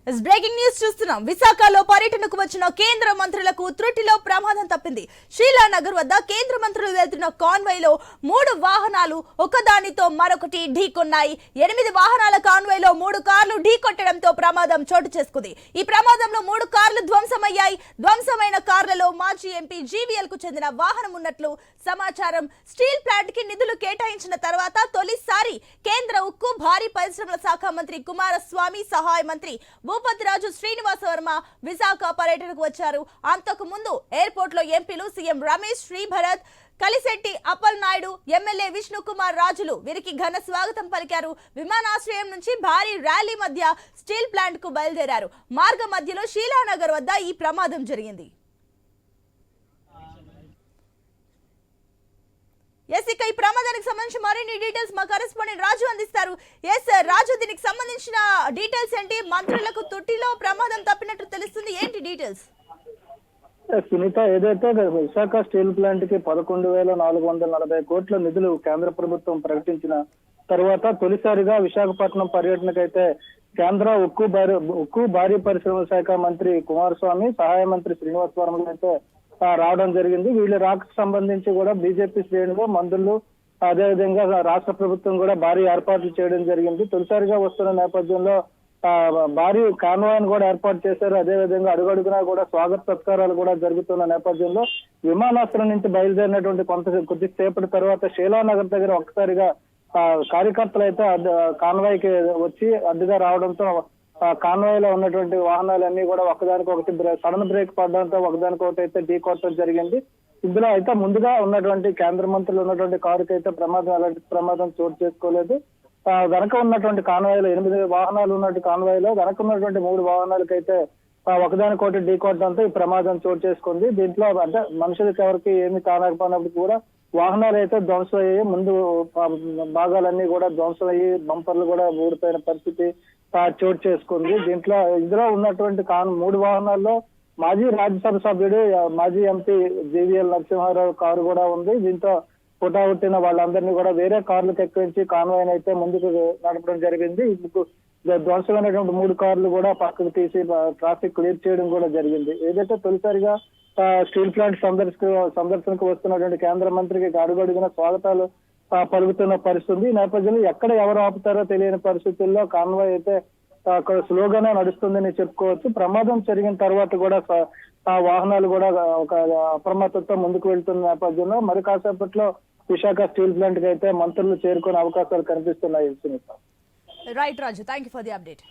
Breaking news చూస్తున్నాం. విశాఖలో పర్యటనకు వచ్చిన కేంద్ర మంత్రులకు త్రుటిలో ప్రమాదం తప్పింది. శీలానగర్ వద్ద కేంద్ర మంత్రులు వెళ్తున్న కాన్వాయ్లో 3 వాహనాలు ఒకదానితో మరొకటి ఢీకొన్నాయి. 8 వాహనాల కాన్వాయ్లో 3 కార్లు ఢీకొట్టడంతో ప్రమాదం చోటు చేసుకుంది. ఈ ప్రమాదంలో 3 కార్లు ధ్వంసమయ్యాయి. ధ్వంసమైన కార్లలో మాజీ ఎంపీ జీవీఎల్ కు చెందిన వాహనం ఉన్నట్లు సమాచారం. స్టీల్ ప్లాంట్ కి నిధులు కేటాయించిన తర్వాత తొలిసారి కేంద్ర ఉక్కు భారీ పరిశ్రమల శాఖ మంత్రి కుమారస్వామి, సహాయ మంత్రి భూపతిరాజు శ్రీనివాస వర్మ విశాఖ పర్యటనకు వచ్చారు. అంతకు ముందు ఎయిర్పోర్ట్ లో ఎంపీలు సీఎం రమేష్, శ్రీభరత్, కలిశెట్టి అప్పల్ నాయుడు, ఎమ్మెల్యే విష్ణుకుమార్ రాజులు వీరికి ఘన స్వాగతం పలికారు. విమానాశ్రయం నుంచి భారీ ర్యాలీ మధ్య స్టీల్ ప్లాంట్ కు బయలుదేరారు. మార్గ మధ్యలో శీలానగర్ వద్ద ఈ ప్రమాదం జరిగింది. ఇక ఈ ప్రమాదానికి సంబంధించి మరిన్ని డీటెయిల్స్ మా కరెస్పాండెంట్ రాజు అందిస్తారు. రాజు, దీనికి సంబంధించిన డీటెయిల్స్ ఏంటి? మంత్రులకు తుట్టిలో ప్రమాదం తప్పినట్టు తెలుస్తుంది, ఏంటి డీటెయిల్స్? సునీత, ఏదైతే విశాఖ స్టీల్ ప్లాంట్ కి 11,440 కోట్ల నిధులు కేంద్ర ప్రభుత్వం ప్రకటించిన తర్వాత తొలిసారిగా విశాఖపట్నం పర్యటనకైతే కేంద్ర ఉక్కు భారీ పరిశ్రమల శాఖ మంత్రి కుమారస్వామి, సహాయ మంత్రి శ్రీనివాస్ వర్మ అయితే రావడం జరిగింది. వీళ్ళ రాకకు సంబంధించి కూడా బీజేపీ శ్రేణులు, మంత్రులు, అదేవిధంగా రాష్ట్ర ప్రభుత్వం కూడా భారీ ఏర్పాట్లు చేయడం జరిగింది. తొలిసారిగా వస్తున్న నేపథ్యంలో భారీ కాన్వాయ్ను కూడా ఏర్పాటు చేశారు. అదేవిధంగా అడుగడుగునా కూడా స్వాగత సత్కారాలు కూడా జరుగుతున్న నేపథ్యంలో విమానాశ్రయం నుంచి బయలుదేరినటువంటి కొద్దిసేపటి తర్వాత శీలానగర్ దగ్గర ఒక్కసారిగా కార్యకర్తలు అయితే కాన్వాయ్కి వచ్చి అడ్డుగా రావడంతో కాన్వాయ్ లో ఉన్నటువంటి వాహనాలన్నీ కూడా ఒకదానికొకటి సడన్ బ్రేక్ పడడంతో ఒకదానికొకటి అయితే ఢీ కొట్టడం జరిగింది. ఇందులో అయితే ముందుగా ఉన్నటువంటి కేంద్ర మంత్రులు ఉన్నటువంటి కారుకి అయితే ఎలాంటి ప్రమాదం చోటు చేసుకోలేదు. వెనక ఉన్నటువంటి కాన్వాయ్ లో 8 వాహనాలు ఉన్నటువంటి కాన్వాయ్ లో వెనక ఉన్నటువంటి 3 వాహనాలకైతే ఒకదానికొకటి ఢీ కొట్టడంతో ఈ ప్రమాదం చోటు చేసుకుంది. దీంట్లో అంటే మనుషులకు ఎవరికి ఏమి కానకపోయినప్పుడు కూడా వాహనాలు అయితే ధ్వంసం అయ్యి, ముందు భాగాలన్నీ కూడా ధ్వంసం అయ్యి బంపర్లు కూడా ఊడిపోయిన పరిస్థితి చోటు చేసుకుంది. ఇందులో ఉన్నటువంటి 3 వాహనాల్లో మాజీ రాజ్యసభ సభ్యుడు, మాజీ ఎంపీ జీవీఎల్ నరసింహారావు కారు కూడా ఉంది. దీంతో పుట్టిన వాళ్ళందరినీ కూడా వేరే కార్లకు ఎక్కించి కాన్వాయ్ అయితే ముందుకు నడపడం జరిగింది. ధ్వంసమైనటువంటి 3 కార్లు కూడా పక్కకు తీసి ట్రాఫిక్ క్లియర్ చేయడం కూడా జరిగింది. ఏదైతే తొలిసారిగా స్టీల్ ప్లాంట్ సందర్శనకు వస్తున్నటువంటి కేంద్ర మంత్రికి అడుగడుగున స్వాగతాలు పలుకుతున్న పరిస్థితి. ఈ నేపథ్యంలో ఎక్కడ ఎవరు ఆపుతారో తెలియని పరిస్థితుల్లో కాన్వాయ్ అయితే స్లోగానే నడుస్తుందని చెప్పుకోవచ్చు. ప్రమాదం జరిగిన తర్వాత కూడా వాహనాలు కూడా ఒక అప్రమత్తతో ముందుకు వెళ్తున్న నేపథ్యంలో మరి కాసేపట్లో విశాఖ స్టీల్ ప్లాంట్ కి అయితే మంత్రులు చేరుకునే అవకాశాలు కనిపిస్తున్నాయి. Sunitha, right Raju, thank you for the update.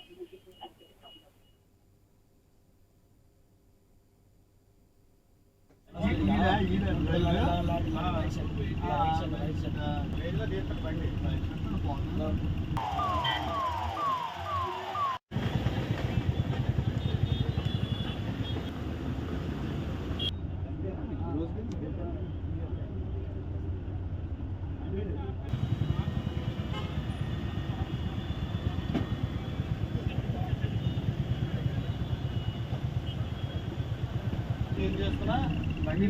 ఏం చేస్తున్నా బండి